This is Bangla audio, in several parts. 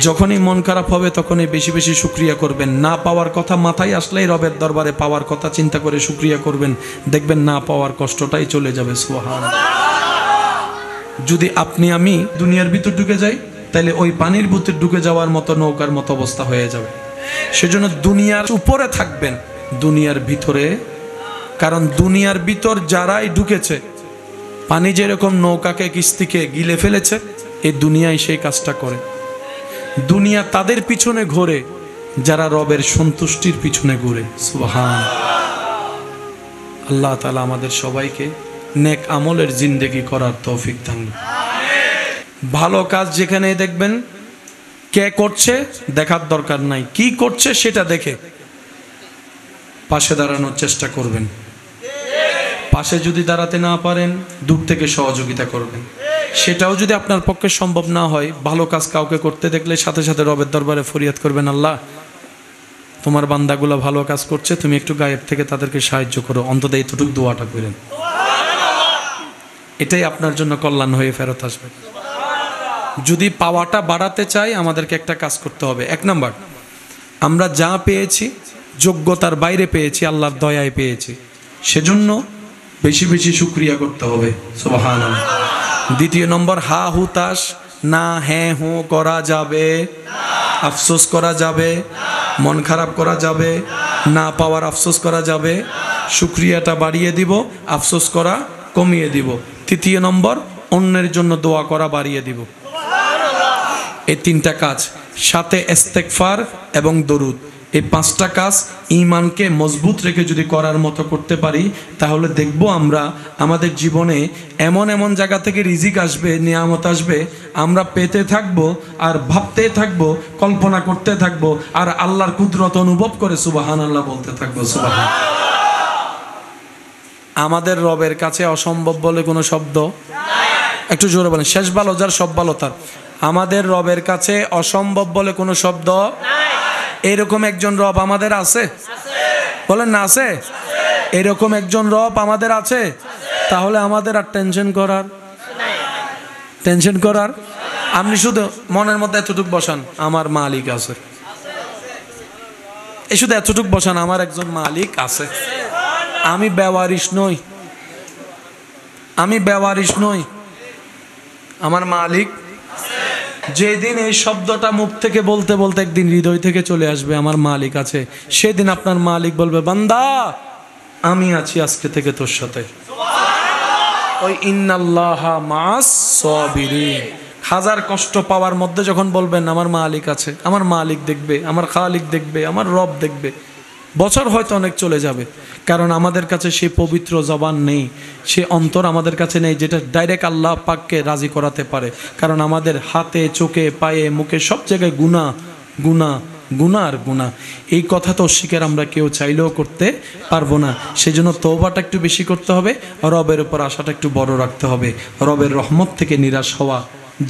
যখনই মন খারাপ হবে তখনই বেশি বেশি শুকরিয়া করবেন। না পাওয়ার কথা মাথায় আসলেই রবের দরবারে পাওয়ার কথা চিন্তা করে শুকরিয়া করবেন, দেখবেন না পাওয়ার কষ্টটাই চলে যাবে। সুবহানাল্লাহ। যদি আপনি আমি দুনিয়ার ভিতর ঢুকে যাই, তাহলে ওই পানির ভিতর ঢুকে যাওয়ার মতো নৌকার মতো অবস্থা হয়ে যাবে। সেজন্য দুনিয়ার উপরে থাকবেন, দুনিয়ার ভিতরে। কারণ দুনিয়ার ভিতর যারাই ঢুকেছে, পানি যেরকম নৌকাকে কিস্তিকে গিলে ফেলেছে, এই দুনিয়ায় সেই কাজটা করে। দুনিয়া তাদের পিছনে ঘোরে যারা রবের সন্তুষ্টির পিছনে ঘুরে। সুবহানাল্লাহ। আল্লাহ তাআলা আমাদের সবাইকে নেক আমলের জিন্দেগি করার তৌফিক দান করুন। ভালো কাজ যেখানে দেখবেন কে করছে দেখার দরকার নাই, কি করছে সেটা দেখে পাশে দাঁড়ানোর চেষ্টা করবেন। পাশে যদি দাঁড়াতে না পারেন, দূর থেকে সহযোগিতা করবেন। সেটাও যদি আপনার পক্ষে সম্ভব না হয়, ভালো কাজ কাউকে করতে দেখলে সাথে সাথে রবের দরবারে ফরিয়াদ করবেন, আল্লাহ তোমার বান্দাগুলো ভালো কাজ করছে, তুমি একটু গায়েব থেকে তাদেরকে সাহায্য করো, অন্তত এইটুকু দোয়াটা করেন। এটাই আপনার জন্য কল্যাণ হয়ে ফেরত আসবে। যদি পাওয়াটা বাড়াতে চাই, আমাদেরকে একটা কাজ করতে হবে। 1 নাম্বার, আমরা যা পেয়েছি যোগ্যতার বাইরে পেয়েছি, আল্লাহর দয়ায় পেয়েছি, সেজন্য বেশি বেশি শুকরিয়া করতে হবে। সুবহানাল্লাহ। 2 নম্বর, হা হুতাশ না হ্যাঁ হো করা যাবে, আফসোস করা যাবে, মন খারাপ করা যাবে, না পাওয়ার আফসোস করা যাবে। শুকরিয়াটা বাড়িয়ে দিব, আফসোস করা কমিয়ে দিব। 3 নম্বর, অন্যের জন্য দোয়া করা বাড়িয়ে দিব। এই 3টা কাজ, সাথে ইস্তেগফার এবং দরুদ, এই 5টা কাজ ঈমানকে মজবুত রেখে যদি করার মতো করতে পারি, তাহলে দেখব আমরা আমাদের জীবনে এমন এমন জায়গা থেকে রিজিক আসবে, নিয়ামত আসবে, আমরা পেতে থাকব আর ভাবতে থাকব, কল্পনা করতে থাকব, আর আল্লাহর কুদরত অনুভব করে সুবহানাল্লাহ বলতে থাকবো। সুবহানাল্লাহ। আমাদের রবের কাছে অসম্ভব বলে কোনো শব্দ নাই। একটু জোরে বলেন, শেষ ভালো যার সব ভালো তার। আমাদের রবের কাছে অসম্ভব বলে কোনো শব্দ নাই। এরকম একজন রব আমাদের আছে? বলেন না, আছে? এরকম একজন রব আমাদের আছে? তাহলে আমাদের আর টেনশন করার আপনি শুধু মনের মধ্যে এতটুকু বসান, আমার মালিক আছে। এই শুধু এতটুকু বসান, আমার একজন মালিক আছে। আমি বেওয়ারিশ নই, আমার মালিক। যেদিন এই শব্দটা মুখ থেকে বলতে বলতে একদিন হৃদয় থেকে চলে আসবে আমার মালিক আছে, সেদিন আপনার মালিক বলবে, বান্দা আমি আছি আজকে থেকে তোর সাথে। ওই ইন্নাল্লাহা মা'আস সাবিরিন, 1000 কষ্ট পাওয়ার মধ্যে যখন বলবেন আমার মালিক আছে, আমার মালিক দেখবে, আমার খালিক দেখবে, আমার রব দেখবে, বছর হয়তো অনেক চলে যাবে। কারণ আমাদের কাছে সেই পবিত্র জবান নেই, সে অন্তর আমাদের কাছে নেই যেটা ডাইরেক্ট আল্লাহ পাককে রাজি করাতে পারে। কারণ আমাদের হাতে, চোখে, পায়ে, মুখে সব জায়গায় গুনাহ আর গুনাহ। এই কথা তো অস্বীকার আমরা কেউ চাইলেও করতে পারবো না। সেজন্য তওবাটা একটু বেশি করতে হবে, রবের উপর আশাটা একটু বড় রাখতে হবে। রবের রহমত থেকে নিরাশ হওয়া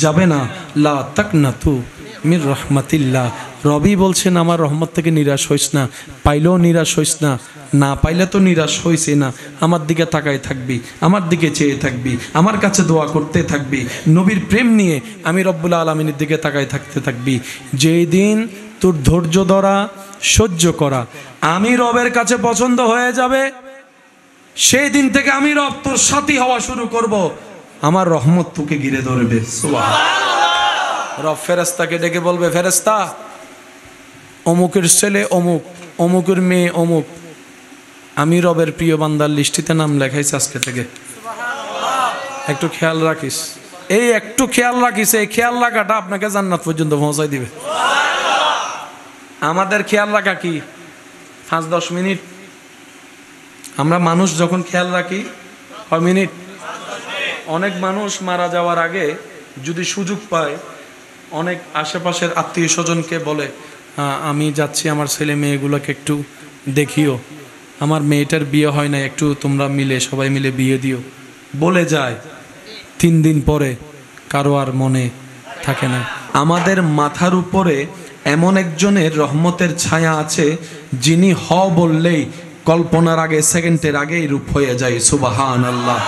যাবে না। লা তাকনাতু মির রহমাতিল্লাহ, রবি বলছেন আমার রহমত থেকে নিরাশ হইস না। পাইলেও নিরাশ হইস না, না পাইলে তো নিরাশ হইছে না। আমার দিকে তাকায় থাকবি, আমার দিকে চেয়ে থাকবি, আমার কাছে দোয়া করতে থাকবি, নবীর প্রেম নিয়ে আমি রব্বুল আলামিনের দিকে তাকায় থাকতে থাকবি। যেই দিন তোর ধৈর্য ধরা, সহ্য করা আমি রবের কাছে পছন্দ হয়ে যাবে, সেই দিন থেকে আমি রব তোর সাথী হওয়া শুরু করব, আমার রহমত তোকে ঘিরে ধরবে। সুবহানাল্লাহ। রব ফেরেশতাকে ডেকে বলবে, ফেরেশতা অমুকের ছেলে অমুক, অমুকের মেয়ে অমুক, আমি রবের প্রিয় বান্দার লিস্টিতে নাম লেখাইছি আজকে থেকে, একটু খেয়াল রাখিস। এই একটু খেয়াল রাখিস, এই খেয়াল রাখাটা আপনাকে জান্নাত পর্যন্ত পৌঁছাই দিবে। আমাদের খেয়াল রাখা কি 5-10 মিনিট? আমরা মানুষ যখন খেয়াল রাখি কয় মিনিট? অনেক মানুষ মারা যাওয়ার আগে যদি সুযোগ পায়, অনেক আশেপাশের আত্মীয় স্বজনকে বলে, আমি যাচ্ছি আমার ছেলে মেয়েগুলোকে একটু দেখিও, আমার মেয়েটার বিয়ে হয় না, একটু তোমরা মিলে সবাই মিলে বিয়ে দিও। বলে যায়, 3 দিন পরে কারো আর মনে থাকে না। আমাদের মাথার উপরে এমন একজনের রহমতের ছায়া আছে, যিনি হ বললেই কল্পনার আগে, সেকেন্ডের আগেই রূপ হয়ে যায়। সুবহানাল্লাহ।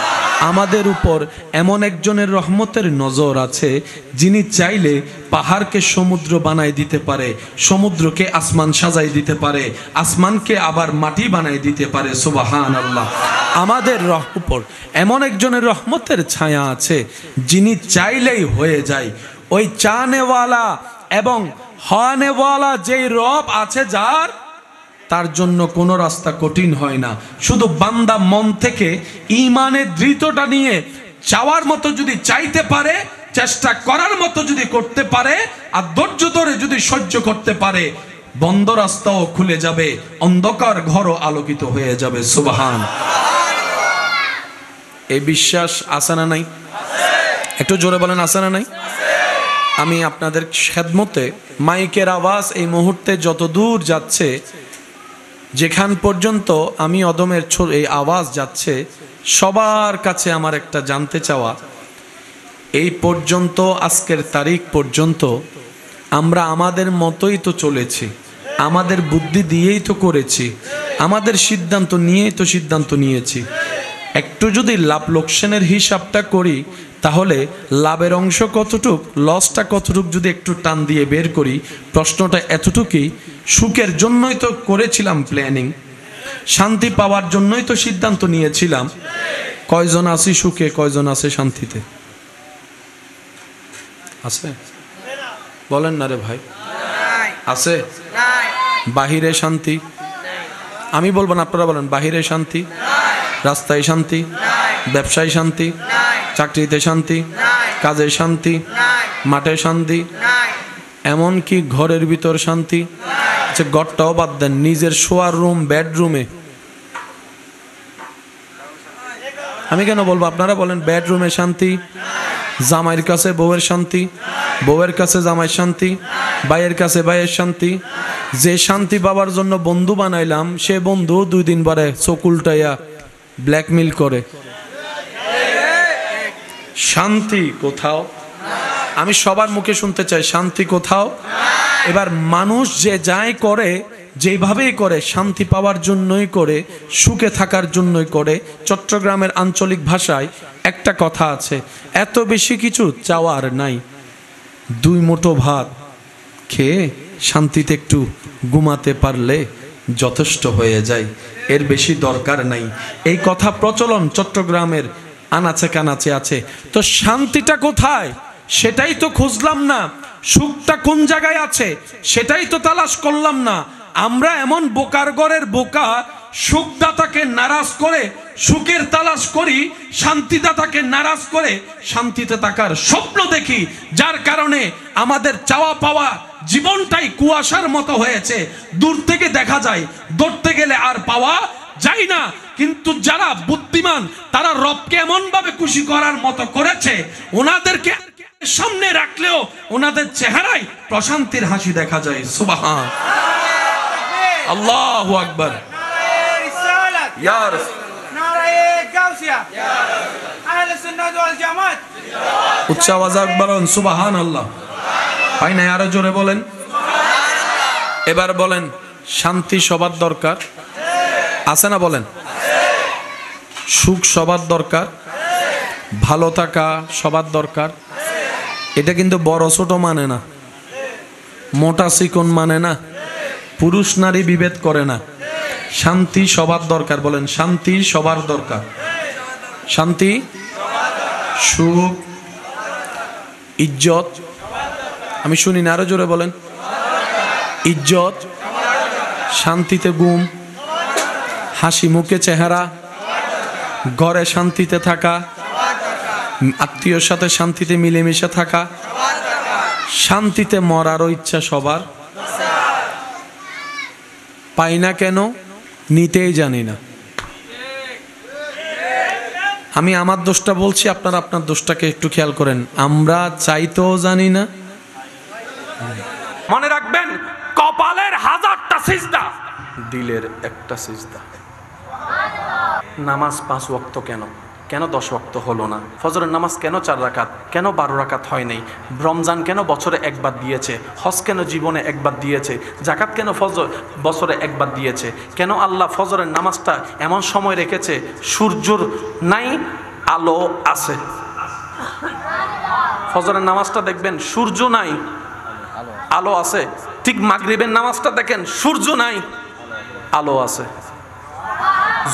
আমাদের উপর এমন একজনের রহমতের নজর আছে যিনি চাইলে পাহাড়কে সমুদ্র বানাই দিতে পারে, সমুদ্রকে আসমান সাজাই দিতে পারে, আসমানকে আবার মাটি বানাই দিতে পারে। সুবহানাল্লাহ। আমাদের উপর এমন একজনের রহমতের ছায়া আছে যিনি চাইলেই হয়ে যায়। ওই চানেওয়ালা এবং হওয়ানেওয়ালা যেই রব আছে যার, তার জন্য কোনো রাস্তা কঠিন হয় না। শুধু বান্দা মন থেকে ঈমানের দৃঢ়তা নিয়ে চাওয়ার মতো যদি চাইতে পারে, চেষ্টা করার মতো যদি করতে পারে, আর ধৈর্য ধরে যদি সহ্য করতে পারে, বন্ধ রাস্তাও খুলে যাবে, অন্ধকার ঘরও আলোকিত হয়ে যাবে। সুবহান। এই বিশ্বাস আছে না নাই? একটু জোরে বলেন, আছে না নাই? আমি আপনাদের খেদমতে মাইকের আওয়াজ এই মুহূর্তে যত দূর যাচ্ছে, যেখান পর্যন্ত আমি অদমের এই আওয়াজ যাচ্ছে, সবার কাছে আমার একটা জানতে চাওয়া, এই পর্যন্ত আজকের তারিখ পর্যন্ত আমরা আমাদের মতোই তো চলেছি, আমাদের বুদ্ধি দিয়েই তো করেছি, আমাদের সিদ্ধান্ত নিয়েই তো সিদ্ধান্ত নিয়েছি। একটু যদি লাভ লোকসানের হিসাবটা করি, তাহলে লাভের অংশ কতটুক, লসটা কতটুক যদি একটু টান দিয়ে বের করি, প্রশ্নটা এতটুকুই, সুখের জন্যই তো করেছিলাম প্ল্যানিং, শান্তি পাওয়ার জন্যই তো সিদ্ধান্ত নিয়েছিলাম। কয়জন আছি সুখে, কয়জন আছে শান্তিতে? আছে? বলেন না রে ভাই, আছে? বাহিরে শান্তি? আমি বলবো না, আপনারা বলেন। বাহিরে শান্তি, রাস্তায় শান্তি, ব্যবসায় শান্তি, চাকরিতে শান্তি, কাজে শান্তি, মাঠে শান্তি, এমনকি ঘরের ভিতর শান্তি। আচ্ছা, ঘরটাও বাদ দেন, নিজের শোয়ার রুম, বেডরুমে, আমি কেন বলবো, আপনারা বলেন। বেডরুমে শান্তি, জামাইয়ের কাছে বউয়ের শান্তি, বউয়ের কাছে জামাইয়ের শান্তি, ভাইয়ের কাছে ভাইয়ের শান্তি। যে শান্তি পাওয়ার জন্য বন্ধু বানাইলাম, সে বন্ধু 2 দিন পরে চোখ উল্টাইয়া ব্ল্যাকমেল করে। শান্তি কোথাও? আমি সবার মুখে শুনতে চাই, শান্তি কোথাও? এবার মানুষ যে যাই করে, যেভাবেই করে, শান্তি পাওয়ার জন্যই করে, সুখে থাকার জন্যই করে। চট্টগ্রামের আঞ্চলিক ভাষায় একটা কথা আছে, এত বেশি কিছু চাওয়ার নাই, 2 মুঠো ভাত খেয়ে শান্তিতে একটু ঘুমাতে পারলে যথেষ্ট হয়ে যায়, এর বেশি দরকার নাই। এই কথা প্রচলন চট্টগ্রামের আনাচে কানাচে আছে। তো শান্তিটা কোথায় সেটাই তো খুঁজলাম না, সুখটা কোন জায়গায় আছে সেটাই তো তালাশ করলাম না। আমরা এমন বোকার ঘরের বোকা, সুখদাতাকে নারাজ করে সুখের তালাশ করি, শান্তিদাতাকে নারাজ করে শান্তিতে থাকার স্বপ্ন দেখি, যার কারণে আমাদের চাওয়া পাওয়া জীবনটাই কুয়াশার মতো হয়েছে। দূর থেকে দেখা যায়, ধরতে গেলে আর পাওয়া যায় না। কিন্তু যারা বুদ্ধিমান, তারা রবকে এমন ভাবে খুশি করার মতো করেছে, ওনাদেরকে সামনে রাখলেও ওনাদের চেহারায় প্রশান্তির হাসি দেখা যায়। সুবহান আল্লাহু আকবার। ইয়া রাসূল, উচ্চ আওয়াজে বলুন সুবহানাল্লাহ। হয় না? আরো জোরে বলেন। এবার বলেন, শান্তি সবার দরকার আছে না? বলেন। সুখ সবার দরকার, ভালো থাকা সবার দরকার। এটা কিন্তু বড় ছোট মানে না, মোটা চিকন মানে না, পুরুষ নারী বিভেদ করে না। শান্তি সবার দরকার। বলেন, শান্তি সবার দরকার। শান্তি, সুখ, ইজ্জত, আমি শুনি না, আরো জোরে বলেন। ইজ্জত, শান্তিতে ঘুম, হাসি মুখে চেহারা, ঘরে শান্তিতে থাকা, আত্মীয়র সাথে শান্তিতে মিলেমিশে থাকা, শান্তিতে মরারও ইচ্ছা সবার। পাই না কেন? নিতেই জানি না। আমি আমার দোষটা বলছি, আপনারা আপনার দোষটাকে একটু খেয়াল করেন। আমরা চাইতেও জানি না। মনে রাখবেন, কপালের 1000টা সিজদা, দিলের একটা সিজদা। নামাজ 5 ওয়াক্ত কেন? কেন 10 ওয়াক্ত হলো না? ফজরের নামাজ কেন 4 রাকাত, কেন 12 রাকাত হয় নাই? রমজান কেন বছরে একবার দিয়েছে? হজ কেন জীবনে একবার দিয়েছে? জাকাত কেন বছরে একবার দিয়েছে? কেন আল্লাহ ফজরের নামাজটা এমন সময় রেখেছে, সূর্যর নাই আলো আছে। ফজরের নামাজটা দেখবেন সূর্য নাই, আলো আছে। ঠিক মাগরিবের নামাজটা দেখেন সূর্য নাই, আলো আছে।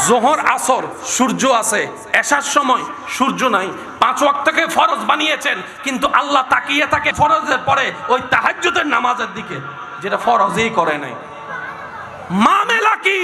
জোহর আসর সূর্য আছে, এশার সময় সূর্য নাই। 5 ওয়াক্তকে ফরজ বানিয়েছেন, কিন্তু আল্লাহ তাকিয়ে থাকে ফরজের পরে ওই তাহাজ্জুদের নামাজের দিকে, যেটা ফরজই করে নাই। মামেলা কি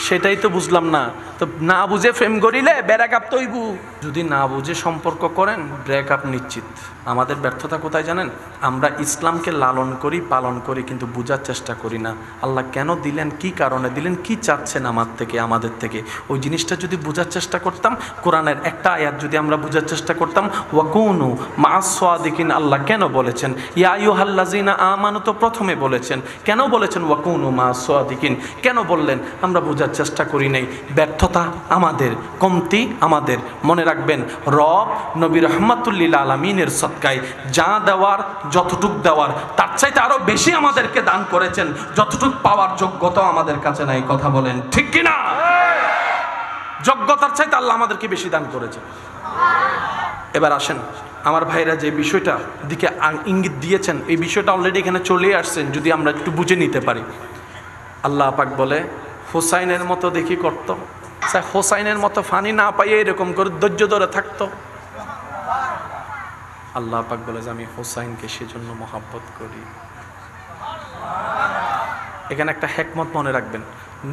সেটাই তো বুঝলাম না। তো না বুঝে প্রেম করিলে ব্রেকআপ তৈবু, যদি না বুঝে সম্পর্ক করেন ব্রেকআপ নিশ্চিত। আমাদের ব্যর্থতা কোথায় জানেন? আমরা ইসলামকে লালন করি, পালন করি, কিন্তু বোঝার চেষ্টা করি না আল্লাহ কেন দিলেন, কি কারণে দিলেন, কি চাচ্ছেন আমার থেকে, আমাদের থেকে। ওই জিনিসটা যদি বোঝার চেষ্টা করতাম, কোরআনের একটা আয়াত যদি আমরা বোঝার চেষ্টা করতাম, ওয়াকুনু মা'আস সাদিকিন, আল্লাহ কেন বলেছেন? ইয়া আইয়ুহাল্লাযিনা আমানু তো প্রথমে বলেছেন, কেন বলেছেন ওয়াকুনু মা'আস সাদিকিন, কেন বললেন? আমরা বোঝার চেষ্টা করি নাই। ব্যর্থতা আমাদের, কমতি আমাদের। মনে রাখবেন, রব নবী রাহমাতুল লিল আলামিনের সদকায় যা দেওয়ার, যতটুক দেওয়ার, তার চাইতে আরো বেশি আমাদেরকে দান করেছেন। যতটুক পাওয়ার যোগ্যতা আমাদের কাছে নাই। কথা বলেন ঠিক কিনা? যোগ্যতার চাইতে আল্লাহ আমাদেরকে বেশি দান করেছেন। এবার আসেন আমার ভাইরা, যে বিষয়টা দিকে ইঙ্গিত দিয়েছেন, এই বিষয়টা অলরেডি এখানে চলে আসছেন, যদি আমরা একটু বুঝে নিতে পারি। আল্লাহ পাক বলে হোসাইনের মতো দেখি করতো, হোসাইনের মতো ফানি না পাইয়ে এরকম করে ধৈর্য ধরে থাকতো। আল্লাহ পাক বলে যে আমি হোসাইনকে সেজন্য মহাব্বত করি। এখানে একটা হেকমত মনে রাখবেন,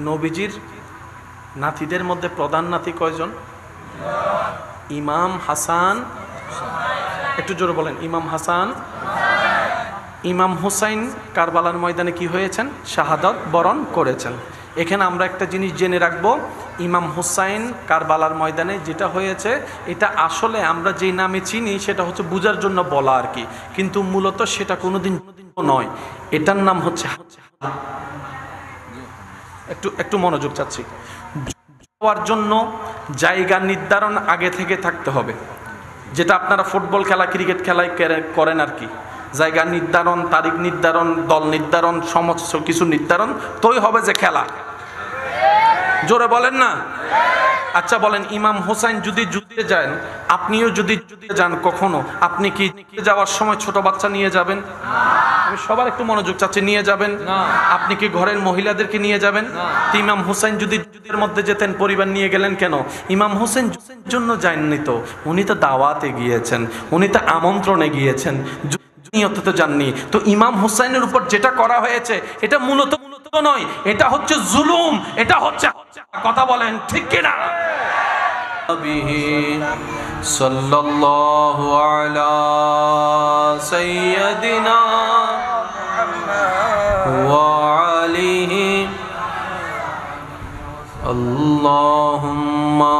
নবীজির নাতিদের মধ্যে প্রধান নাতি কয়জন? ইমাম হাসান, একটু জোরে বলেন, ইমাম হাসান। ইমাম হুসাইন কারবালার ময়দানে কি হয়েছেন? শাহাদাত বরণ করেছেন। এখানে আমরা একটা জিনিস জেনে রাখবো, ইমাম হুসাইন কারবালার ময়দানে যেটা হয়েছে, এটা আসলে আমরা যেই নামে চিনি সেটা হচ্ছে বুঝার জন্য বলা আর কি, কিন্তু মূলত সেটা কোনোদিন নয়। এটার নাম হচ্ছে, একটু মনোযোগ চাচ্ছি, যাওয়ার জন্য জায়গা নির্ধারণ আগে থেকে থাকতে হবে, যেটা আপনারা ফুটবল খেলা, ক্রিকেট খেলায় করেন আর কি। জায়গা নির্ধারণ, তারিখ নির্ধারণ, দল নির্ধারণ, সমস্ত কিছু নির্ধারণ, তোই হবে যে খেলা। জোরে বলেন না। আচ্ছা বলেন, ইমাম হোসাইন যদি যুদ্ধে যান, আপনিও যদি যান কখনো, আপনি কি যাওয়ার সময় ছোট বাচ্চা নিয়ে যাবেন? আমি সবার একটু মনোযোগ চাচ্ছি, নিয়ে যাবেন? আপনি কি ঘরের মহিলাদেরকে নিয়ে যাবেন? ইমাম হোসেন যদি যুদ্ধের মধ্যে যেতেন, পরিবার নিয়ে গেলেন কেন? ইমাম হোসেন জন্য যাননি তো, উনি তো দাওয়াতে গিয়েছেন, উনি তো আমন্ত্রণে গিয়েছেন, নিয়তে যাননি। তো ইমাম হোসেনের উপর যেটা করা হয়েছে এটা মূলত নয়, এটা হচ্ছে জুলুম, এটা হচ্ছে, কথা বলেন ঠিক কিনা? সাল্লাল্লাহু আলা সাইয়্যিদিনা ওয়া আলিহি আল্লাহুম্মা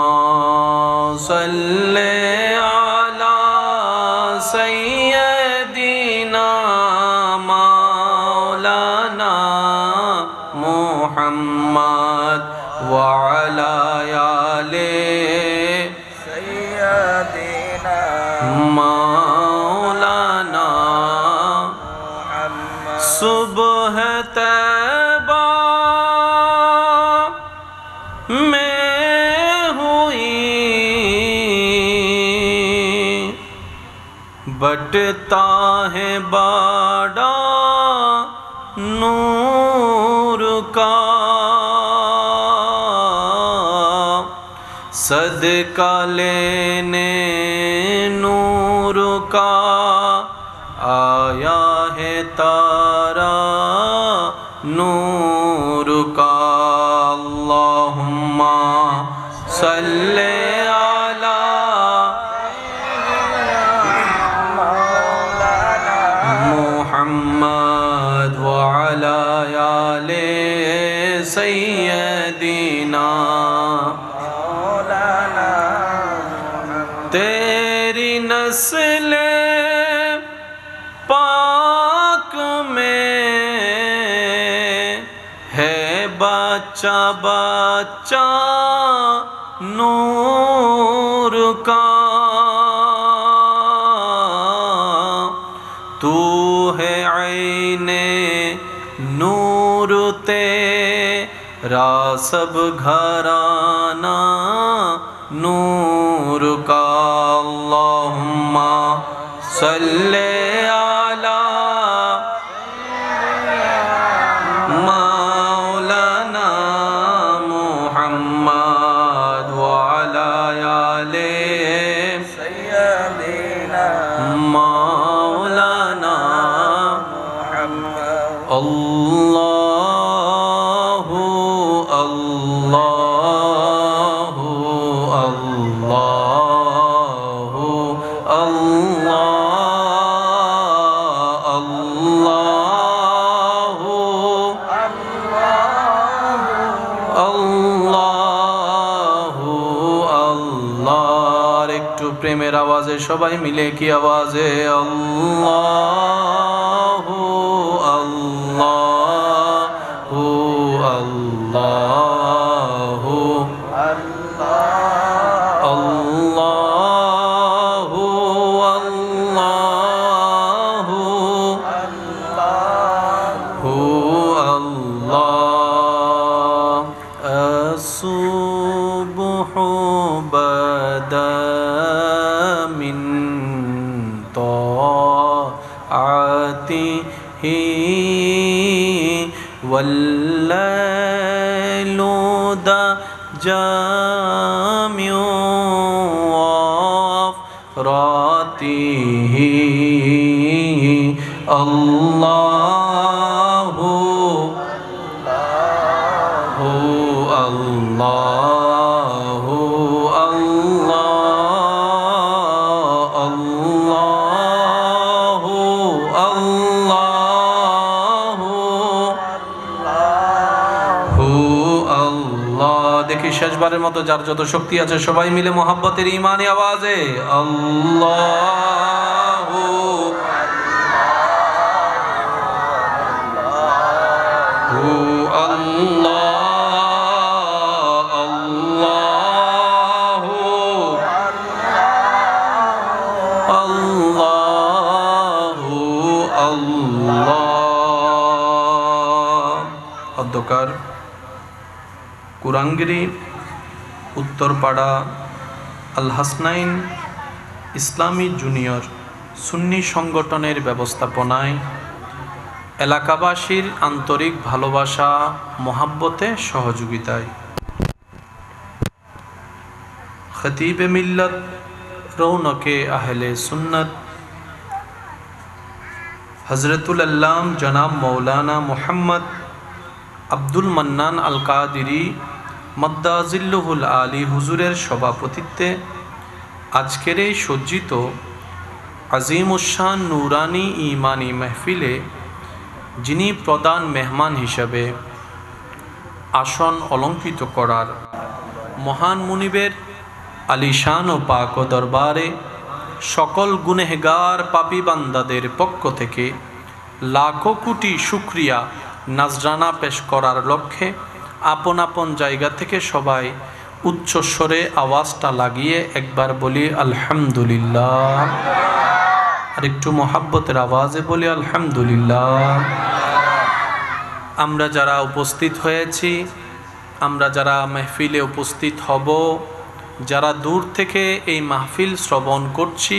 সাল্লি আলা সাইয়্যিদিনা মাওলানা মুহাম্মদ ওয়া আলা আলি সাইয়্যিদিনা মাওলানা মুহাম্মদ। সুবহ তৈবা में हुई बटता है बाड़ा नूर का, सदका लेने नूर का आया है तारा नूर का। अल्लाहुम्मा सल्ले अला मुहम्मद व अला आले सय्यदिना। तेरी नस्ले पाक में है बच्चा बच्चा नूर का, तू है आईने नूर तेरा सब घराना नूरुका अल्लाहुम्मा सल्ले अला मौलाना मुहम्मद व अला आले सय्यदिना मौलाना मुहम्मद अल्लाहु अल्लाहु अल्लाहु अल्लाहु अल्लाहु अल्लाह একটু প্রেমের আওয়াজে সবাই মিলে কি আওয়াজে আল্লাহু আল্লাহু আল্লাহু আল্লাহু আল্লাহু আল্লাহ আসুবহু বাদা মিন তাআতিহি ওয়াল্লাইলু দা জামিউ রাতিহি আল্লাহু আল্লাহু আল্লাহ আল্লাহু আল্লাহু আল্লাহ দেখি শেষবারের মতো যার যত শক্তি আছে সবাই মিলে মোহাব্বতের ঈমানি আওয়াজে আল্লাহু আল্লাহ আল্লাহু আল্লাহু আল্লাহ অধ্যকার কুরাঙ্গিরি উত্তরপাড়া আল হাসনাইন ইসলামী জুনিয়র সুন্নি সংগঠনের ব্যবস্থাপনায় এলাকাবাসীর আন্তরিক ভালোবাসা মোহাব্বতে সহযোগিতায় খতিবে মিল্লত রৌনকে আহলে সুন্নত হজরতুল আল্লাম জনাব মৌলানা মুহাম্মদ আব্দুল মান্নান আল কাদিরি মদ্দাজিল্লুহুল আলী হুজুরের সভাপতিত্বে আজকের এই সজ্জিত আজিমুশান নুরানি ঈমানি মেহফিলে যিনি প্রধান মেহমান হিসাবে আসন অলঙ্কৃত করার মহান মুনিবের আলিশান ও পাক ও দরবারে সকল গুনেহগার পাপী বান্দাদের পক্ষ থেকে লাখো কোটি শুকরিয়া নাজরানা পেশ করার লক্ষ্যে আপন আপন জায়গা থেকে সবাই উচ্চস্বরে আওয়াজটা লাগিয়ে একবার বলি আলহামদুলিল্লাহ, আর একটু মোহাব্বতের আওয়াজে বলি আলহামদুলিল্লাহ। আমরা যারা উপস্থিত হয়েছি, আমরা যারা মাহফিলে উপস্থিত হব, যারা দূর থেকে এই মাহফিল শ্রবণ করছি,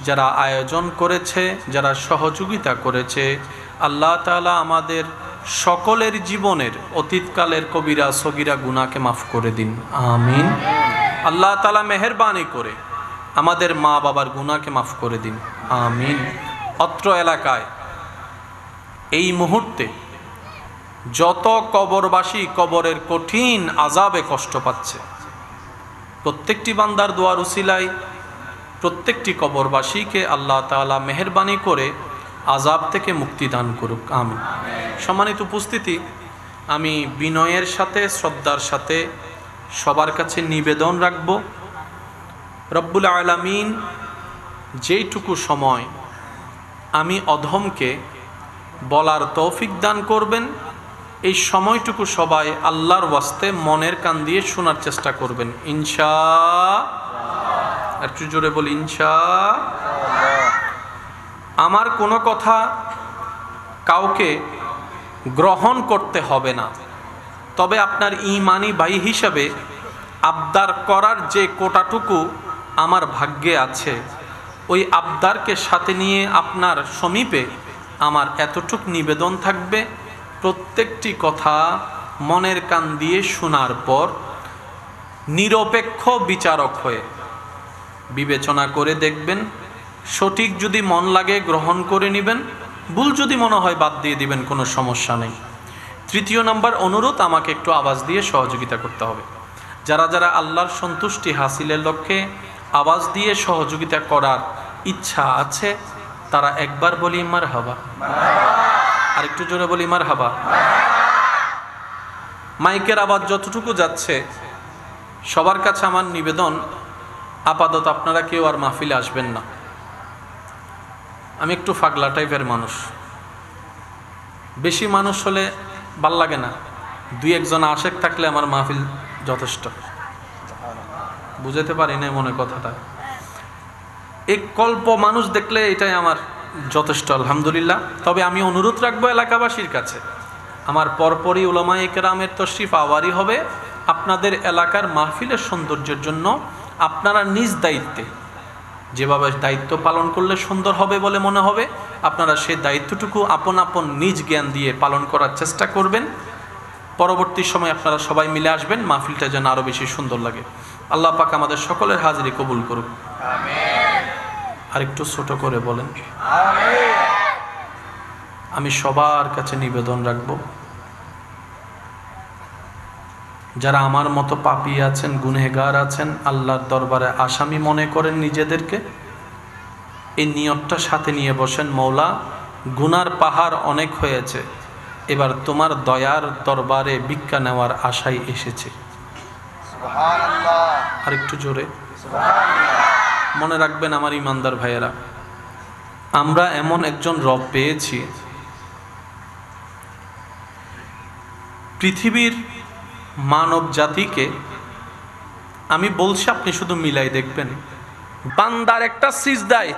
যারা আয়োজন করেছে, যারা সহযোগিতা করেছে, আল্লাহ তাআলা আমাদের সকলের জীবনের অতীতকালের কবিরা সগীরা গুনাহকে মাফ করে দিন, আমিন। আল্লাহ তাআলা মেহেরবানি করে আমাদের মা বাবার গুনাহকে মাফ করে দিন, আমিন। অত্র এলাকায় এই মুহূর্তে যত কবরবাসী কবরের কঠিন আযাবে কষ্ট পাচ্ছে, প্রত্যেকটি বান্দার দোয়ার উসিলায় প্রত্যেকটি কবরবাসীকে আল্লাহ তাআলা মেহেরবানি করে আযাব থেকে মুক্তি দান করুক, আমিন। সম্মানিত উপস্থিতি, আমি বিনয়ের সাথে শ্রদ্ধার সাথে সবার কাছে নিবেদন রাখব, রব্বুল আলামিন যেইটুকু সময় আমি অধমকে বলার তৌফিক দান করবেন, এই সময়টুকু সবাই আল্লাহর ওয়াস্তে মনের কান দিয়ে শোনার চেষ্টা করবেন, ইনশাআল্লাহ। একটু জোরে বলি ইনশাআল্লাহ। আমার কোনো কথা কাউকে গ্রহণ করতে হবে না, তবে আপনার ঈমানি ভাই হিসাবে আবদার করার যে কোটাটুকু আমার ভাগ্যে আছে, ওই আবদারকে সাথে নিয়ে আপনার সমীপে আমার এতটুক নিবেদন থাকবে, প্রত্যেকটি কথা মনের কান দিয়ে শোনার পর নিরপেক্ষ বিচারক হয়ে বিবেচনা করে দেখবেন, সঠিক যদি মন লাগে গ্রহণ করে নেবেন, ভুল যদি মনে হয় বাদ দিয়ে দিবেন, কোনো সমস্যা নেই। তৃতীয় নম্বর অনুরোধ, আমাকে একটু আওয়াজ দিয়ে সহযোগিতা করতে হবে। যারা যারা আল্লাহর সন্তুষ্টি হাসিলের লক্ষ্যে আওয়াজ দিয়ে সহযোগিতা করার ইচ্ছা আছে, তারা একবার বলি মারহাবা, আর একটু জোরে বলি মারহাবা। মাইকের আওয়াজ যতটুকু যাচ্ছে, সবার কাছে আমার নিবেদন, আপাতত আপনারা কেউ আর মাহফিলে আসবেন না। আমি একটু ফাগলা টাইপের মানুষ, বেশি মানুষ হলে ভাল লাগে না, দুই একজন আশেক থাকলে আমার মাহফিল যথেষ্ট। বুঝাতে পারি না মনে কথাটা, এক কল্প মানুষ দেখলে এটাই আমার যথেষ্ট, আলহামদুলিল্লাহ। তবে আমি অনুরোধ রাখবো এলাকাবাসীর কাছে, আমার পরপরই উলামায়ে কেরামের তশরিফ আওয়ারি হবে। আপনাদের এলাকার মাহফিলের সৌন্দর্যের জন্য আপনারা নিজ দায়িত্বে যেভাবে দায়িত্ব পালন করলে সুন্দর হবে বলে মনে হবে, আপনারা সেই দায়িত্বটুকু আপন আপন নিজ জ্ঞান দিয়ে পালন করার চেষ্টা করবেন। পরবর্তী সময় আপনারা সবাই মিলে আসবেন, মাহফিলটা যেন আরও বেশি সুন্দর লাগে। আল্লাহ পাক আমাদের সকলের হাজিরি কবুল করুক। আর একটু ছোট করে বলেন। আমি সবার কাছে নিবেদন রাখব, যারা আমার মতো পাপী আছেন, গুনহেগার আছেন, আল্লাহর দরবারে আসামি মনে করেন নিজেদেরকে, এই নিয়তটা সাথে নিয়ে বসেন, মৌলা গুনার পাহাড় অনেক হয়েছে, এবার তোমার দয়ার দরবারে ভিক্ষা নেওয়ার আশায় এসেছে। আর একটু জোরে মনে রাখবেন আমার ইমানদার ভাইয়েরা, আমরা এমন একজন রব পেয়েছি, পৃথিবীর মানব জাতিকে আমি বলছি, আপনি শুধু মিলাই দেখবেন, বান্দার একটা সিজদায়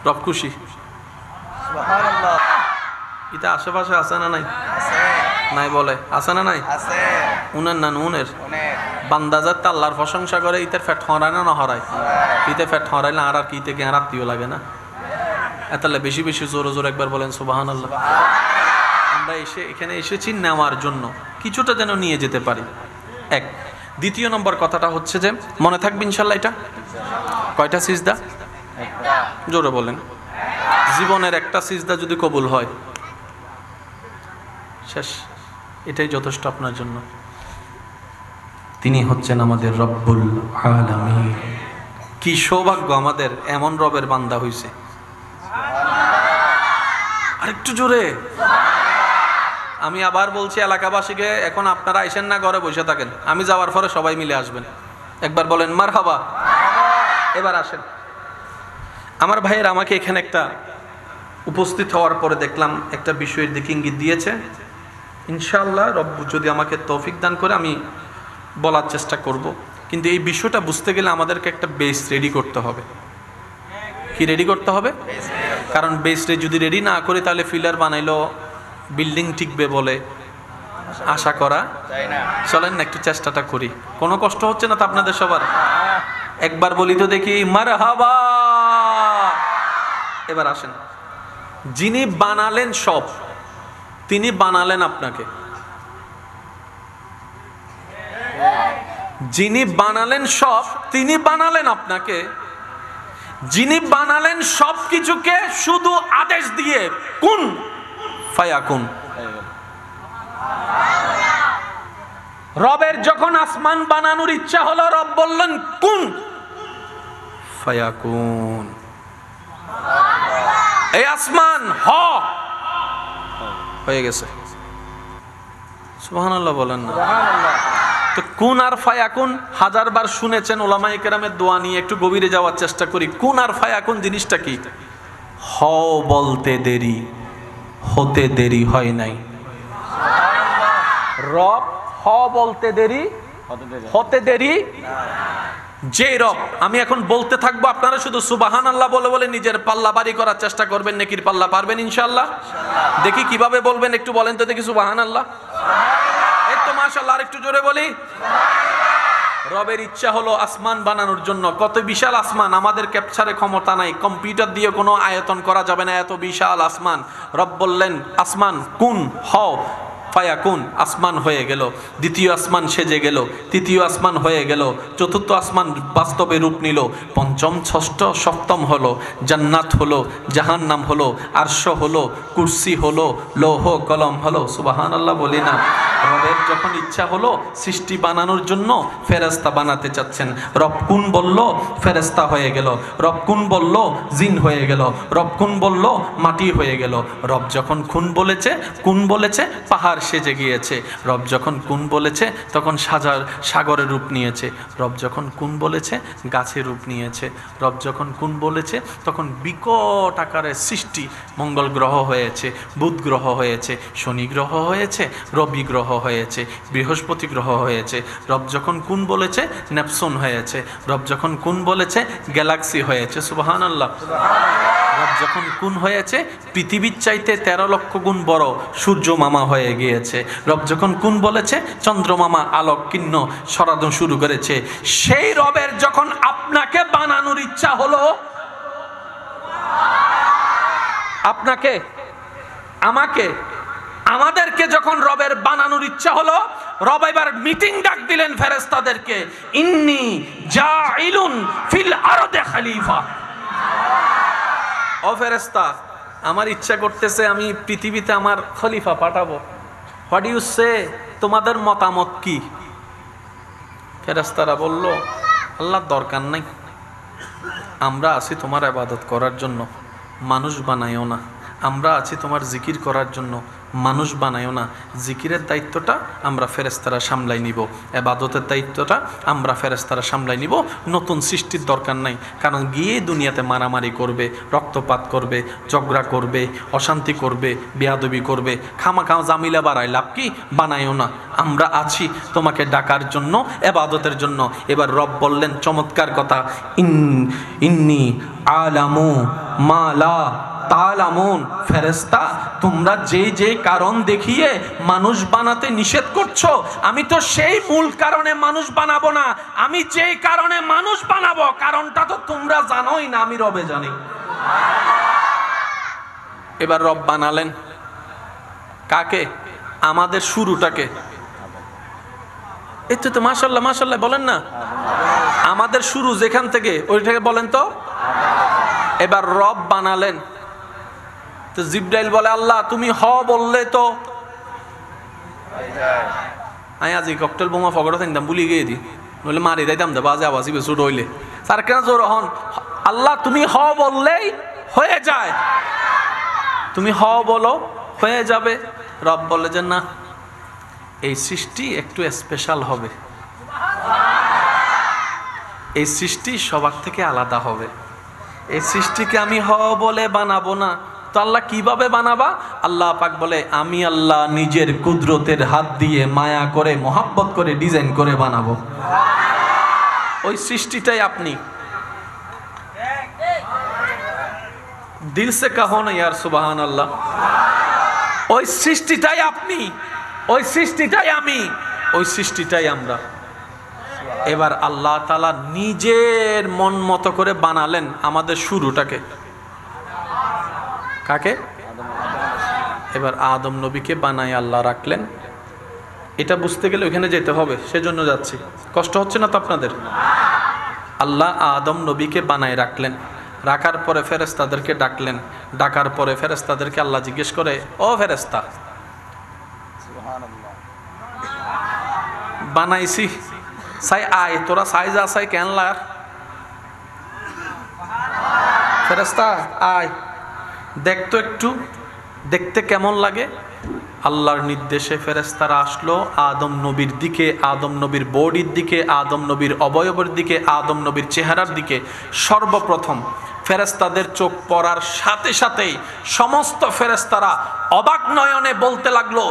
রব খুশি। এটা আশেপাশে আছে না নাই? নাই বলে আছে না নাই? উনের না নুনের বান্দা যাতে আল্লাহর প্রশংসা করে, ইতের ফ্যাট হরায় না হরায়, ইতে ফ্যাট হরাইলে আর কি থেকে আর আত্মীয় লাগে না। এতালে বেশি বেশি জোরে জোরে একবার বলেন সুবহানাল্লাহ। আমরা এখানে এসেছি নেওয়ার জন্য, কিছুটা যেন নিয়ে যেতে পারি। এক। দ্বিতীয় নম্বর কথাটা হচ্ছে যে, মনে থাকবে ইনশাল্লাহ, এটা কয়টা সিজদা? জোরে বলেন। জীবনের একটা সিজদা যদি কবুল হয়, শেষ, এটাই যথেষ্ট আপনার জন্য। তিনি হচ্ছেন আমাদের রব্বুল আলামিন। কি সৌভাগ্য আমাদের, এমন রবের বান্দা হইছে। আরেকটু জোরে। আমি আবার বলছি এলাকাবাসীকে, এখন আপনারা আইসেন না, ঘরে বসে থাকেন, আমি যাওয়ার পরে সবাই মিলে আসবেন। একবার বলেন মারহাবা। এবার আসেন আমার ভাইয়ের। আমাকে এখানে একটা উপস্থিত হওয়ার পরে দেখলাম একটা বিষয়ের দিকে ইঙ্গিত দিয়েছে। ইনশাআল্লাহ রব্বু যদি আমাকে তৌফিক দান করে আমি বলার চেষ্টা করব। কিন্তু এই বিষয়টা বুঝতে গেলে আমাদেরকে একটা বেস রেডি করতে হবে। কি রেডি করতে হবে? কারণ বেসটা যদি রেডি না করে, তাহলে ফিলার বানাইলো বিল্ডিং টিকবে বলে আশা করা চলেন না, একটু চেষ্টাটা করি। কোনো কষ্ট হচ্ছে না তো আপনাদের সবার? একবার বলি তো দেখি মারহাবা। এবার আসেন, যিনি বানালেন সব, তিনি বানালেন আপনাকে। যিনি বানালেন সব, তিনি বানালেন আপনাকে। যিনি বানালেন সব কিছুকে শুধু আদেশ দিয়ে কুন ফায়াকুন। রবের যখন আসমান বানানোর ইচ্ছা হলো, রব বললেন কুন ফায়াকুন। এই আসমান হয়ে গেছে। সুবহানাল্লাহ বলেন না? তো কুন আর ফায়াকুন হাজারবার শুনেছেন উলামায়ে কেরামের দোয়া নিয়ে, একটু গভীরে যাওয়ার চেষ্টা করি। কুন আর ফায়াকুন জিনিসটা কি? হও বলতে দেরি, হতে দেরি হয় নাই। রব হ বলতে দেরি, হতে দেরি। যে রব, আমি এখন বলতে থাকবো, আপনারা শুধু সুবহানাল্লাহ বলে বলে নিজের পাল্লা বাড়ি করার চেষ্টা করবেন। নেকির পাল্লা পারবেন ইনশাআল্লাহ? দেখি কিভাবে বলবেন, একটু বলেন তো দেখি সুবহানাল্লাহ। এই তো মাশাআল্লাহ, আর একটু জোরে বলি। রবের ইচ্ছা হলো আসমান বানানোর জন্য। কত বিশাল আসমান, আমাদের ক্যাপচারে ক্ষমতা নাই, কম্পিউটার দিয়ে কোনো আয়তন করা যাবে না, এত বিশাল আসমান। রব বললেন আসমান কুন হও, ফায়াকুন, আসমান হয়ে গেল। দ্বিতীয় আসমান সেজে গেল, তৃতীয় আসমান হয়ে গেল, চতুর্থ আসমান বাস্তবে রূপ নিল, পঞ্চম ষষ্ঠ সপ্তম হলো, জান্নাত হলো, জাহান্নাম হলো, আরশ হলো, কুরসি হলো, লৌহ কলম হলো। সুবহানাল্লাহ বলি না? রবের যখন ইচ্ছা হলো সৃষ্টি বানানোর জন্য ফেরেশতা বানাতে চাচ্ছেন, রব কুন বলল ফেরেশতা হয়ে গেল, রব কুন বলল জিন হয়ে গেল, রব কুন বলল মাটি হয়ে গেল। রব যখন কুন বলেছে পাহাড় সেজে গিয়েছে। রব যখন কুন বলেছে তখন সাগরের রূপ নিয়েছে। রব যখন কুন বলেছে গাছের রূপ নিয়েছে। রব যখন কুন বলেছে তখন বিকট আকারের সৃষ্টি, মঙ্গল গ্রহ হয়েছে, বুধ গ্রহ হয়েছে, শনি গ্রহ হয়েছে, রবি গ্রহ হয়েছে, বৃহস্পতি গ্রহ হয়েছে। রব যখন কুন বলেছে নেপচুন হয়েছে। রব যখন কুন বলেছে গ্যালাক্সি হয়েছে। সুবহানাল্লাহ। রব যখন কুন হয়েছে পৃথিবীর চাইতে 13 লক্ষ গুণ বড় সূর্য মামা হয়ে গিয়েছে। রব যখন কুন বলেছে চন্দ্রমামা আলোক কিন্ন সরানো শুরু করেছে। সেই রবের যখন আপনাকে বানানোর ইচ্ছা হলো, আপনাকে, আমাকে, আমাদেরকে যখন রবের বানানোর ইচ্ছা হলো, রব এবার মিটিং ডাক দিলেন ফেরেশতাদেরকে, ইন্নী জাইলুন ফিল আরদে খলিফা। ও ফেরেশতা, আমার ইচ্ছা করতেছে আমি পৃথিবীতে আমার খলিফা পাঠাবো। হোয়াট ইউ সে, তোমাদের মতামত কি? ফেরেশতারা বলল, আল্লাহ দরকার নাই, আমরা আছি তোমার ইবাদত করার জন্য, মানুষ বানাইও না। আমরা আছি তোমার জিকির করার জন্য, মানুষ বানাইও না। জিকিরের দায়িত্বটা আমরা ফেরেশতারা সামলাই নিব, ইবাদতের দায়িত্বটা আমরা ফেরেশতারা সামলাই নিব। নতুন সৃষ্টির দরকার নাই, কারণ গিয়ে দুনিয়াতে মারামারি করবে, রক্তপাত করবে, ঝগড়া করবে, অশান্তি করবে, বেয়াদবি করবে, খামাখা জামিলা বাড়ায় লাভ কি? বানাইও না, আমরা আছি তোমাকে ডাকার জন্য, ইবাদতের জন্য। এবার রব বললেন চমৎকার কথা, ইন্নী আলামু মা লা তালামুন। ফেরেশতা, তোমরা যে কারণ দেখিয়ে মানুষ বানাতে নিষেধ করছো, আমি তো সেই মূল কারণে মানুষ বানাবো না। আমি যেই কারণে মানুষ বানাবো কারণটা তো তোমরা জানোই না, আমি রবে জানি। এবার রব বানালেন কাকে? আমাদের শুরুটাকে। এই তো মাশাআল্লাহ মাশাআল্লাহ বলেন না, আমাদের শুরু যেখান থেকে ওইটাকে বলেন তো। এবার রব বানালেন। তো জিবরাইল বলে, আল্লাহ তুমি হ বললে তো আমি আজ ককটেল বোমা ফগড়া থাকতাম, বুলি গিয়ে দি, নইলে মারি দিতাম দে বাজে আবাসি বেশি রইলে তার কেন জোর হন। আল্লাহ তুমি হ বললেই হয়ে যায়, তুমি হ বলো হয়ে যাবে। রব বলে যে না, এই সৃষ্টি একটু স্পেশাল হবে, এই সৃষ্টি সবার থেকে আলাদা হবে। এই সৃষ্টিকে আমি হ বলে বানাবো না। তো আল্লাহ কিভাবে বানাবা? আল্লাহ পাক বলে, আমি আল্লাহ নিজের কুদরতের হাত দিয়ে মায়া করে মোহাব্বত করে ডিজাইন করে বানাবো। ওই সৃষ্টিটাই আপনি। দিল সে কাহো না ইয়ার সুবহানাল্লাহ। ওই সৃষ্টিটাই আপনি, ওই সৃষ্টিটাই আমি, ওই সৃষ্টিটাই আমরা। এবার আল্লাহ তাআলা নিজের মন মতো করে বানালেন আমাদের শুরুটাকে। কাকে? এবার আদম নবীকে বানায় আল্লাহ রাখলেন। এটা বুঝতে গেলে ওখানে যেতে হবে, সেজন্য যাচ্ছি। কষ্ট হচ্ছে না তো আপনাদের? আল্লাহ আদম নবীকে বানায় রাখলেন, রাখার পরে ফেরেশতাদেরকে ডাকলেন। ডাকার পরে ফেরেশতাদেরকে আল্লাহ জিজ্ঞেস করে, ও ফেরেশতা, বানাইছি সাই আয়, তোরা সাই যা সাই কেন লাগার? ফেরেশতা আয়, দেখতো একটু, দেখতে কেমন লাগে। আল্লাহর নির্দেশে ফেরেশতারা আসলো আদম নবীর দিকে, আদম নবীর বডির দিকে, আদম নবীর অবয়বের দিকে, আদম নবীর চেহারার দিকে। সর্বপ্রথম ফেরেশতাদের চোখ পড়ার সাথে সাথেই সমস্ত ফেরেশতারা অবাক নয়নে বলতে লাগলো,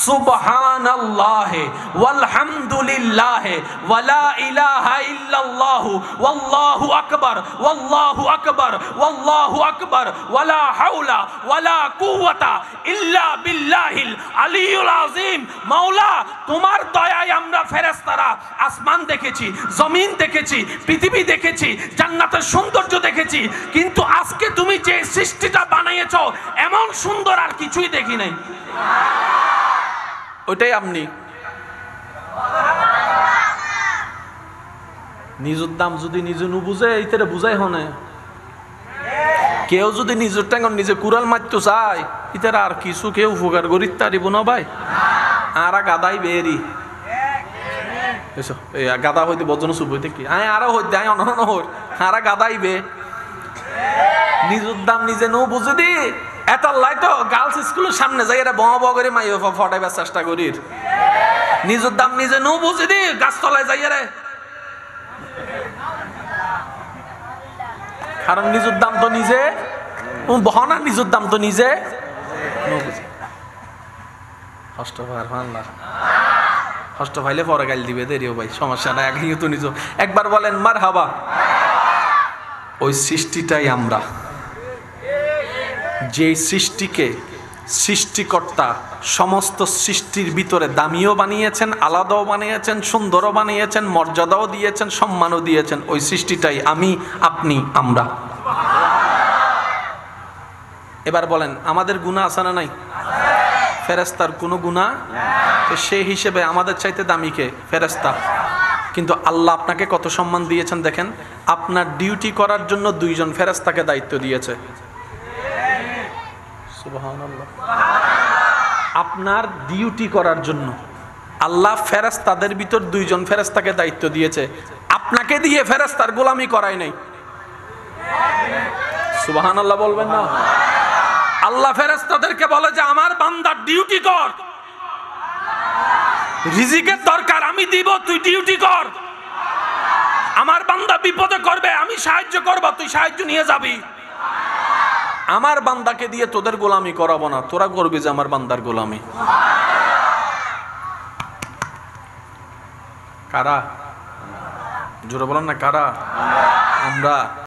সুবহানাল্লাহি ওয়ালহামদুলিল্লাহি ওয়ালা ইলাহা ইল্লাল্লাহু ওয়াল্লাহু আকবার ওয়াল্লাহু আকবার ওয়াল্লাহু আকবার ওয়ালা হাওলা ওয়ালা কুওয়াতা ইল্লা বিল্লাহিল আলিউল আজিম। মাওলা, তোমার দয়ায় আমরা ফেরেশতারা আসমান দেখেছি, জমিন দেখেছি, পৃথিবী দেখেছি, জান্নাতের সৌন্দর্য দেখেছি, কিন্তু আজকে তুমি যে সৃষ্টিটা বানিয়েছো এমন সুন্দর আর কিছুই দেখি নাই। ওইটাই আপনি নিজের দাম যদি নিজে নু বুঝে এইটারে বুঝাই হনে, কেউ যদি নিজের টাঙ্গন নিজে কুড়াল মারতে চায় ইতার আর কিছু কেউ উপকার করি তারিব না ভাই। আর গাদাই বেরি গাদা হইতে বজন সুব হইতে কি আরো হইতে অনহন হর আরা গাদাই বে নিজের দাম নিজে নু বুঝে দি। এটার লাই তো গার্লস স্কুলের সামনে যাই এরা বহ বহ করে মাই ফটাইবার চেষ্টা করি। নিজের দাম নিজে নু বুঝে দি গাছতলায় যাই রে, কারণ নিজের দাম তো নিজে বহনা, নিজের দাম তো নিজে কষ্ট পাইলে পরে গাইল দিবে দেরিও ভাই, সমস্যা না। একই তো নিজ একবার বলেন মার হাবা। ওই সৃষ্টিটাই আমরা, যে সৃষ্টিকে সৃষ্টিকর্তা সমস্ত সৃষ্টির ভিতরে দামিও বানিয়েছেন, আলাদাও বানিয়েছেন, সুন্দরও বানিয়েছেন, মর্যাদাও দিয়েছেন, সম্মানও দিয়েছেন। ওই সৃষ্টিটাই আমি, আপনি, আমরা। এবার বলেন আমাদের গুনাহ আছে না নাই? ফেরেশতার কোনো গুনাহ, তো সেই হিসেবে আমাদের চাইতে দামি কে? ফেরেশতা। কিন্তু আল্লাহ আপনাকে কত সম্মান দিয়েছেন দেখেন, আপনার ডিউটি করার জন্য 2 জন ফেরেশতাকে দায়িত্ব দিয়েছে। সুবহানাল্লাহ। আপনার ডিউটি করার জন্য আল্লাহ ফেরেশতাদের ভিতর 2 জন ফেরেশতাকে দায়িত্ব দিয়েছে। আপনাকে দিয়ে ফেরেশতার গোলামি করায় নাই। সুবহানাল্লাহ বলবেন না? আল্লাহ ফেরেশতাদেরকে বলে যে আমার বান্দার ডিউটি কর, রিজিকের দরকার আমি দিব, তুই ডিউটি কর। আমার বান্দা বিপদে করবে, আমি সাহায্য করব, তুই সাহায্য নিয়ে যাবি। আমার বান্দাকে দিয়ে তোদের গোলামি করাবো না, তোরা করবি যে আমার বান্দার গোলামি। কারা? জোরে বলেন না কারা? আমরা।